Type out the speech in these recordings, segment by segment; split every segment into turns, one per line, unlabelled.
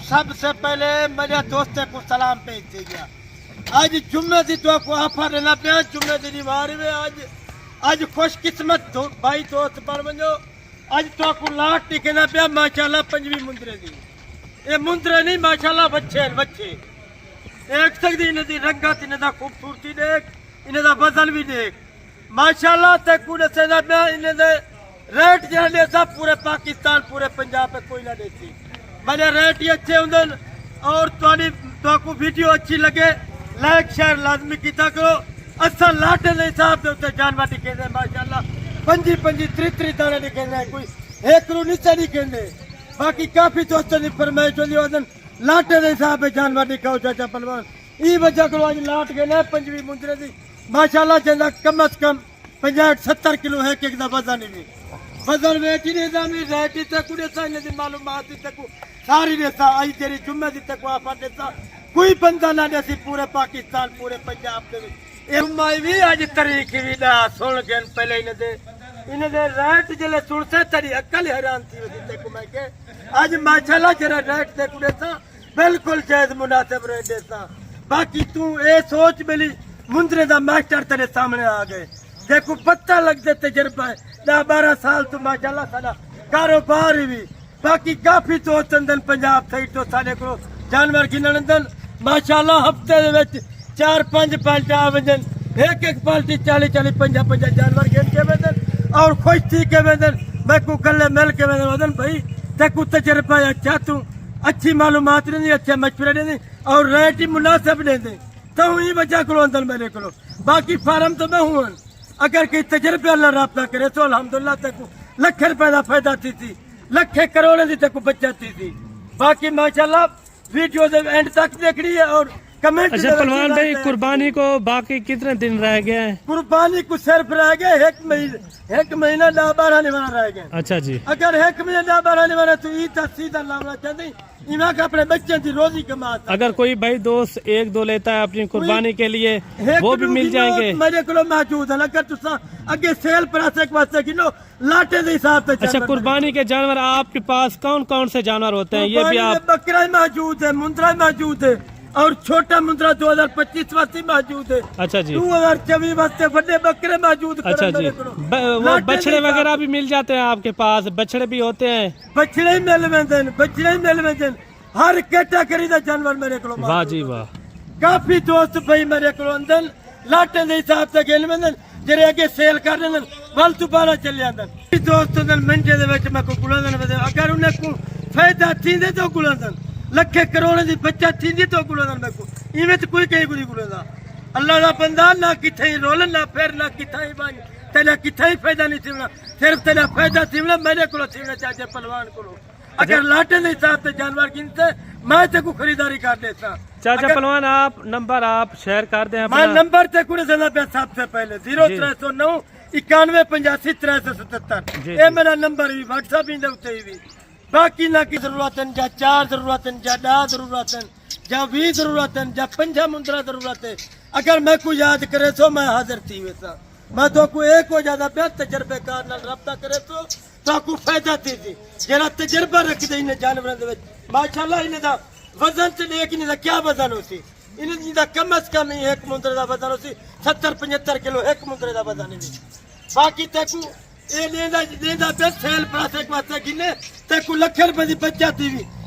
सबसे पहले मेरे दोस्त को सलाम भेज दिया। आज जुम्मे दी तो को आफा देना पे जुम्मे दी वार में आज खुशकिस्मत भाई दोस्त पर वञो। आज तो को लाट निकना पे माशाल्लाह पंजवी मुंदरे दी ये मुंदरे नहीं माशाल्लाह बच्चे बच्चे एक सकदी इन दी रंगत इन दा खूबसूरती देख इन दा वजन भी देख माशाल्लाह ते कुड़े से ना पे इन दे रेट जड़े सब पूरे पाकिस्तान पूरे पंजाब पे कोई ना देती मेरे रेट ही अच्छे होंगे। और तो वीडियो अच्छी लगे लाइक शेयर लाजमी किया करो। असा लाटे नहीं साहब के उत्ते जानवर दिखे माशाल्लाह 25-30 दाने दिखे कोई एक रू नीचे दिखे। बाकी काफी दोस्तों की फरमाइश होती लाटे नहीं साहब जानवर दिखाओ चाचा पहलवान ई वजह करो आज लाट गए ना पंजवी मुंदरे की माशाल्लाह जैसा कम अज कम 50-70 किलो है एक वजन भी वजन वेट ही नहीं रेट ही तक इन मालूमात तक सारी देता आई तेरी जुम्मे दी तक आफा देता कोई बंदा ना दे पूरे पाकिस्तान पूरे पंजाब के भी आज तरीक भी ना सुन के पहले इन दे रेट जले सुन से तेरी अकल हैरान थी वदी को मैं के आज माशाल्लाह जरा रेट ते कुड़े सा बिल्कुल जायज मुनासिब रेट देता। बाकी तू ए सोच मिली मुंदरे दा मास्टर तेरे सामने आ गए देखो पता लग दे तजर्बा है 10-12 साल तो माशाल्लाह साडा कारोबार भी बाकी काफी तो चंदन पंजाब साइड तो साडे को जानवर गिनन माशाल्लाह हफ्ते दे विच 4-5 पाल्टी आ वजन एक पाल्टी 40-50 जानवर गिन के वजन और खुश थी के वजन मैं को कल्ले मिल के वजन भाई तेको तजर्बा अच्छा तू अच्छी मालूमात नहीं अच्छे मशवरे नहीं और रेट ही मुनासिब नहीं तो ही वजह करो अंदर मेरे को बाकी फार्म तो मैं हूँ अगर कोई तजर्बे वाला रब्ता करे तो अल्हम्दुलिल्लाह तक लाख रुपए का फायदा थी लाखे करोड़ की तक बचत थी। बाकी माशाल्लाह वीडियो एंड तक देखनी है और कमेंट।
अच्छा पहलवान भाई कुर्बानी को बाकी कितने दिन रह गए हैं?
कुर्बानी को सिर्फ रह गए एक महीना 10-12 दिन रह गए।
अच्छा जी
अगर एक महीना 10-12 दिन तो ईद सीधा लाना चाहते इमा का अपने बच्चे की रोजी कमाता।
अगर कोई भाई दोस्त 1-2 लेता है अपनी कुर्बानी के लिए वो भी मिल जाएंगे
मेरे को मौजूद है अगर तुसा अगे सेल प्राइस एक वास्ते किलो लाटे के हिसाब से।
अच्छा कुर्बानी के जानवर आपके पास कौन कौन से जानवर होते हैं ये भी आप?
बकरा मौजूद है मुंदरा मौजूद है और छोटा मुंदरा 2025 वास्ते मौजूद है।
अच्छा जी
2024 वास्ते बड़े बकरे मौजूद।
अच्छा जी वो बछड़े वगैरह भी मिल जाते हैं आपके पास? बछड़े भी होते हैं?
बछड़े ही मिल वेंदन हर कैटेगरी का जानवर मेरे को।
वाह जी वाह
काफी दोस्त भाई मेरे को अंदर लाटे के हिसाब से गिन वेंदन जेरे अगे सेल कर देंदन वल दोबारा चले आंदन दोस्त मिनटे दे विच मैं को गुलांदन अगर उन्हें को फायदा थींदे तो गुलांदन लखे करोड़ की बचत थी तो गुलांदन मैं को इवें तो कोई कहीं गुली गुलांदा अल्लाह का बंदा ना किथे रोलन ना फिर ना किथे बन तेरा किथे फायदा नहीं थीना सिर्फ तेरा फायदा थीना मेरे को थीना चाचे पहलवान को। अगर लाटे नहीं हिसाब से जानवर गिनते मैं ते को खरीदारी कर देता।
चाचा पहलवान आप नंबर आप शेयर कर दें?
मैं नंबर ते कुड़े देना पे सबसे पहले 0309 91 85 377 ये मेरा नंबर भी व्हाट्सएप भी भी। बाकी ना की जरूरत जा 4 जरूरत जा 10 जरूरत जा 20 जरूरत जा 5 मुंदरा जरूरत है अगर मैं को याद करे तो मैं हाजिर थी वैसा मैं तो को एक हो ज्यादा पे तजर्बेकार नाल रब्ता करे तो को फायदा थी जरा तजर्बा रख दे इन जानवरों दे विच माशाल्लाह इन दा वजन ते देख इन दा क्या वजन होसी इन दा कम अज कम एक मुंदरे दा वजन होसी 70-75 किलो एक मुंदरे दा वजन है। बाकी तेकू ए लेंदा पे सेल प्राइस एक वास्ते गिने तेकू लाख रुपए की बचत थी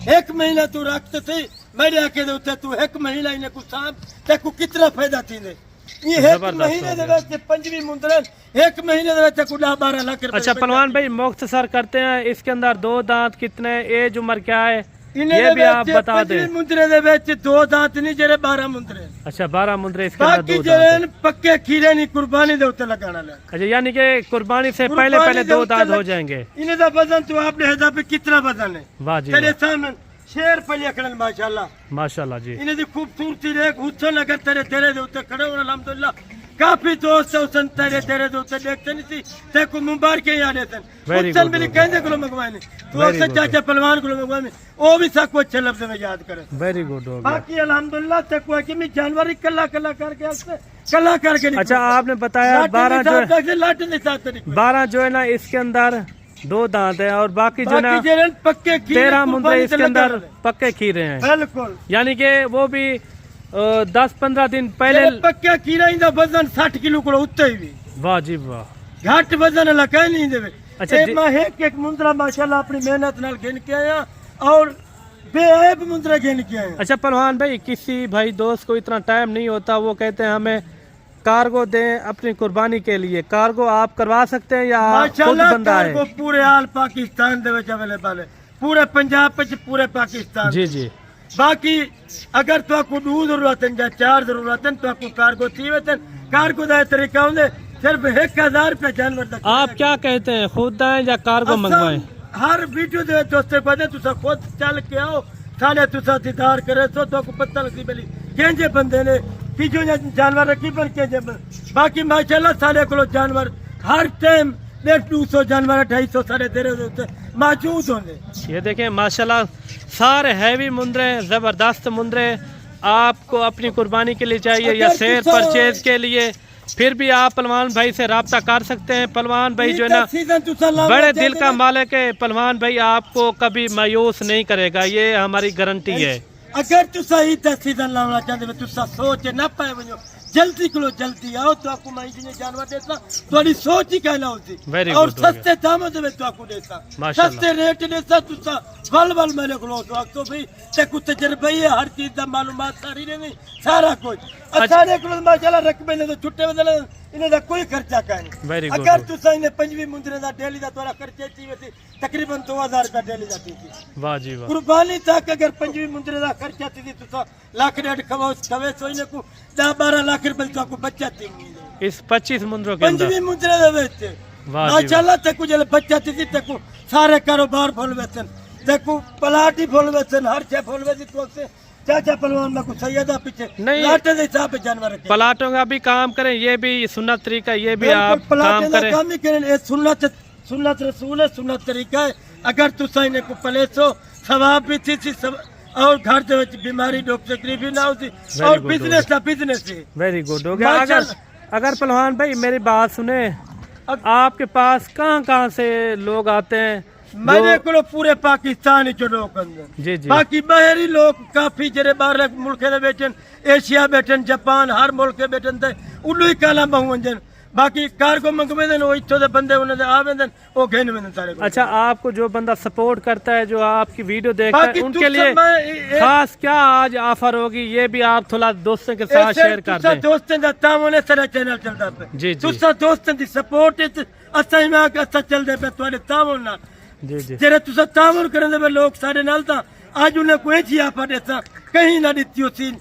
एक महीना तू रखते थे मेरे आके दे उत्ते तू एक महीना इने को साम तेकू कितना फायदा थींदे ये एक महीने दे विच पंजवी मुंदरे एक महीने दे विच तेकू 10-12 लाख रुपए।
अच्छा पहलवान भाई मुख्तसर करते हैं इसके अंदर 2 दांत कितने एज उम्र क्या है ये भी आप बता दें?
मुंदरे दे विच 2 दांत नहीं जेरे 12 मुंदरे।
अच्छा 12 मुंदरे इसके अंदर 2 दांत।
बाकी पक्के खीरे नहीं कुर्बानी दे उत्ते लगाना ले।
अच्छा यानी कि कुर्बानी से पहले 2 दांत हो जाएंगे।
इन्हें दा वजन तो आपने हेदा पे कितना वजन है?
वाह जी
तेरे सामने शेर पलिया खड़न
माशाल्लाह जी
इन्हें दी खूबसूरती देख हुसन अगर तेरे दे उत्ते खड़े हो अल्हम्दुलिल्लाह काफी दोस्त हुसन तेरे दे उत्ते देखते नहीं थी ते को मुबारक याद सन हुसन मेरी कहंदे को मंगवाने तो उससे चाचा पहलवान को मंगवाने ओ भी सब कुछ अच्छे लफ्ज में याद करे।
वेरी गुड हो गया।
बाकी अल्हम्दुलिल्लाह ते को कि मैं जानवर ही कल्ला करके।
अच्छा आपने बताया 12 जो है ना इसके अंदर 2 दांत है और बाकी जो ना
बाकी जेरे पक्के खीरे
13 मुंद्रे
कुर्बानी
इसके
से
अंदर
लगा
पक्के खीरे हैं,
बिल्कुल
यानी कि वो भी 10-15 दिन पहले।
जेरे पक्के खीरा इंदा वजन 60 किलो को उत्ते ही भी
वाह जी वाह।
घट वजन लगा नहीं देवे।
अच्छा
अच्छा मैं एक मुंद्रा माशाल्लाह अपनी मेहनत नाल गिन के आया और बेऐब मुंद्रा गिन के आया।
अच्छा पहलवान भाई, किसी भाई दोस्त को इतना टाइम नहीं होता, वो कहते हैं हमें कार्गो दें अपनी कुर्बानी के लिए, कार्गो आप करवा सकते हैं या खुद
माशाल्लाह
बंदा है?
कार्गो पूरे आल पाकिस्तान दे विच अवेलेबल है, पूरे पंजाब विच पूरे पाकिस्तान।
जी जी।
बाकी अगर तो आपको 2 जरूरत है या 4 जरूरत है तो आपको कार्गो थी वेतन कार्गो दा तरीका होंदे सिर्फ 1000 रुपया जानवर दा।
आप क्या कहते हैं, खुद आए या कार्गो मंगवाएं?
हर वीडियो दे दोस्ते पता तुसा खुद चल के आओ, साले तुसा दीदार करे तो आपको पता लगती बली केंजे बंदे ने कि जो जानवर रखी पर केंजे बाकी माशाल्लाह साले को जानवर हर टाइम 150 जानवर 250 सारे तेरे होते मौजूद होंगे।
ये देखें माशाल्लाह सारे हैवी मुंद्रे, जबरदस्त मुंद्रे। आपको अपनी कुर्बानी के लिए चाहिए या शेयर परचेज के लिए, फिर भी आप पहलवान भाई से राब्ता कर सकते हैं। पहलवान भाई जो है ना बड़े दिल का मालिक है। पहलवान भाई आपको कभी मायूस नहीं करेगा, ये हमारी गारंटी है।
अगर तू सही सीजन लाना चाहते हो, तुसा सोच ना पाए वनो जल्दी करो, जल्दी आओ तो आपको मैं इतने जानवर देता थोड़ी सोच ही कहना होती और सस्ते दामों दे तो आपको देता, सस्ते रेट देता तुसा वल वल मेरे को तो भाई ते कुछ तजर्बा है, हर चीज का मालूमात सारी नहीं सारा कुछ सारे को माशाल्लाह रकबे ने तो छुट्टे बदले इन्हें दा कोई खर्चा का नहीं। अगर तुसा इन्हें 5 मुंद्रे दा डेली दा तोरा खर्चे थी वैसे तकरीबन 2000 रुपया डेली दा थी। वाह जी वाह। कुर्बानी तक अगर 5 मुंद्रे दा खर्चा थी तुसा लाख डेढ़ खवे सोइने को 10-12 लाख रुपए तो आपको बच्चा थी
इस 25 मुंद्रों के अंदर
5 मुंद्रे दे विच। माशाल्लाह तक जले बच्चा थी तक सारे कारोबार फुल वेचन, देखो प्लाट ही फुल वेचन, हर शे फुल वेची तो से चाचा पहलवान में कुछ सैयदा पीछे नहीं लाटे दे हिसाब पे जानवर रखे। प्लाटों का भी काम करें, ये भी सुन्नत तरीका, ये भी आप काम करें। काम ही करें, ये सुन्नत रसूल है, सुन्नत तरीका है। अगर तुसा इन्हें को पलेसो सवाब भी थी और घर दे विच बीमारी डॉक तकलीफ भी ना होती और बिजनेस का बिजनेस है। वेरी गुड हो गया। अगर पहलवान भाई मेरी बात सुने, आपके पास कहाँ से लोग आते हैं? मेरे को पूरे पाकिस्तान जो लोग जी जी। बाकी बाहरी लोग काफी जरे बाहर मुल्क बैठन, एशिया बैठन, जापान हर मुल्क बैठन थे उल्लू ही काला बहुंजन। बाकी कार्गो मंगवे देन वो इत्थों दे बंदे उन्हें आवे देन वो घेन में सारे। अच्छा आपको जो बंदा सपोर्ट करता है, जो आपकी वीडियो देखता है, उनके लिए खास क्या आज ऑफर होगी, ये भी आप थोड़ा दोस्तों के साथ शेयर कर दें। दोस्तों का तामों ने सारा चैनल चलता है जी जी। तुसा दोस्तों की सपोर्ट अच्छा ही मैं अच्छा चल दे पे तुम्हारे तामों ना जी जी। जेरे तुसा तामों करने दे लोग सारे नाल ता आज उन्हें कोई जी ऑफर देता कहीं ना दित्ती होती,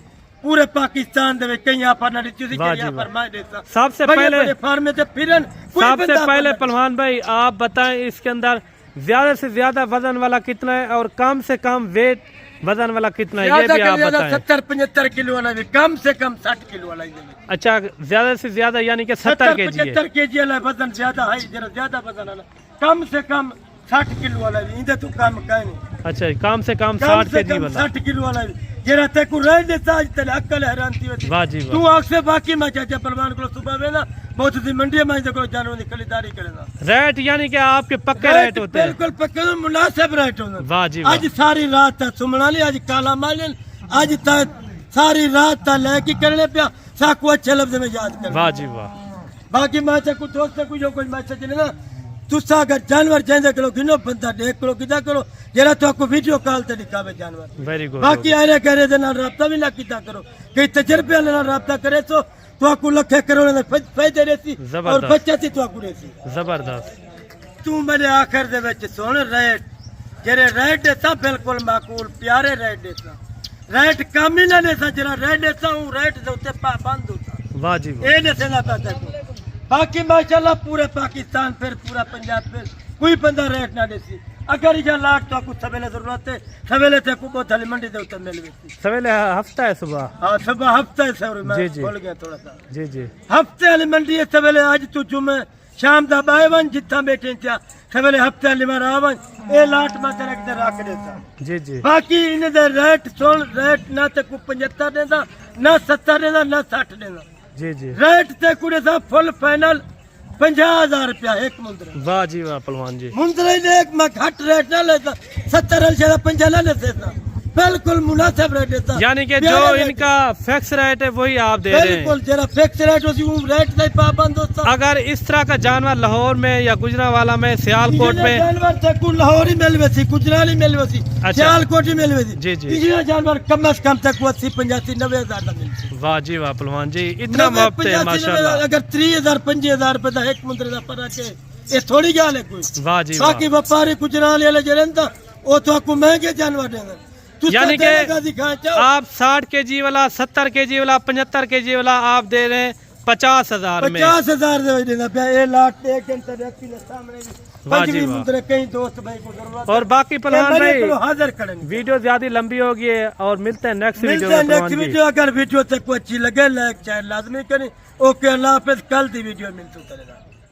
पूरे पाकिस्तान दे कहीं ऑफर ना दित्ती होती, कहीं ऑफर मैं देता। सबसे पहले फार्म में फिरन सबसे पहले पहलवान भाई आप बताएं इसके अंदर ज्यादा से ज्यादा वजन वाला कितना है और कम से कम वेट वजन वाला कितना है, ये भी आप बताएं। 70-75 किलो वाला भी, कम से कम 60 किलो वाला। अच्छा ज्यादा से ज्यादा यानी कि 70 केजी 75 केजी वाला वजन ज्यादा है, जरा ज्यादा वजन वाला कम से कम 60 किलो वाला भी इधर तो काम का नहीं। अच्छा कम से कम 60 केजी वाला 60 किलो वाला भी जरा ते को रह देता आज तेरे अक्ल हैरान थी होती। वाह जी वाह। तू आख से बाकी मैं चाचा पहलवान को सुबह में ना बहुत सी मंडी में देखो जानवर की खरीदारी करेगा। रेट यानी कि आपके पक्के रेट होते हैं? बिल्कुल पक्के मुनासिब रेट होते हैं। वाह जी वाह। आज सारी रात तक सुमना ली, आज काला मालिन, आज तक सारी रात तक लेके करने पे साकू अच्छे लफ्ज में याद कर। वाह जी वाह। बाकी मैं चाचा कुछ दोस्त को जो कोई मैसेज नहीं ना तुसा अगर जानवर चेंज करो गिनो बंदा देख करो किदा करो जरा तो आपको वीडियो कॉल ते दिखावे जानवर। Very good. बाकी आरे करे दे नाल राब्ता भी ना किदा करो, कई तजर्बे वाले नाल राब्ता करे तो आपको लखे करोड़ दे फायदे देसी और बच्चा सी तो आपको देसी। जबरदस्त। तू मेरे आखिर दे विच सुन रेट जेरे रेट देता बिल्कुल माकूल प्यारे रेट देता, रेट कम ही ना देता, जरा रेट देता हूं रेट दे उत्ते पाबंद होता। वाह जी वाह। ए देसे ना पता को बाकी माशाल्लाह पूरे पाकिस्तान फिर पूरा पंजाब फिर कोई बंदा रेट ना देसी। अगर ये लाट तो कुछ सवेले जरूरत है सवेले ते को बोतल मंडी दे उतर मिल गई। सवेले हफ्ता है सुबह? हां सुबह हफ्ता है सर मैं बोल गया थोड़ा सा जी जी। हफ्ते वाली मंडी है सवेले, आज तू जुमे शाम दा बावन जितना बैठे था सवेले हफ्ते वाली मार आवन ए लाट में तेरे के रख देता जी जी। बाकी इन दे रेट सुन रेट ना ते को 75 देता ना 70 देता ना 60 देता जी जी। रेट ते कुड़े सा फुल फाइनल 50,000 रुपया एक मुंदरे।
वाह जी वाह पहलवान जी।
मुंदरे ने एक मैं घट रेट ना लेता, 70 50 ना लेता, बिल्कुल मुनासिब रेट देता।
यानी कि जो इनका फिक्स रेट है वही आप दे रहे हैं।
बिल्कुल जरा फिक्स रेट उसी रेट नहीं पाबंद होता।
अगर इस तरह का जानवर लाहौर में या गुजरांवाला में, सियालकोट में,
जानवर से कुल लाहौर ही मिल वैसी, गुजराली मिल वैसी, सियालकोट ही मिल वैसी।
जी जी।
ये जानवर कम से कम तक 80 85 90,000 का मिलती।
वाह जी वाह पहलवान जी, इतना मुफ्त है माशाल्लाह।
अगर 3000 50,000 रुपए का एक मुंदरे का फर्क है, ये थोड़ी गल है कोई।
वाह जी वाह।
बाकी व्यापारी गुजराली वाले जो रहता वो तो आपको महंगे जानवर देंगे।
यानी कि आप 60 kg वाला, 70 kg वाला, 75 kg वाला आप दे रहे हैं 50,000 में।
50,000 देना पे ये लाट एक घंटे रखी ना सामने पंजवी मुंदरे कहीं दोस्त भाई को जरूरत।
और बाकी पहलवान भाई
हाजिर करेंगे।
वीडियो ज्यादा लंबी होगी है और मिलते हैं नेक्स्ट वीडियो में।
नेक्स्ट वीडियो अगर वीडियो तक अच्छी लगे लाइक शेयर लाजमी करें। ओके अल्लाह हाफिज, कल दी वीडियो मिलती रहेगा।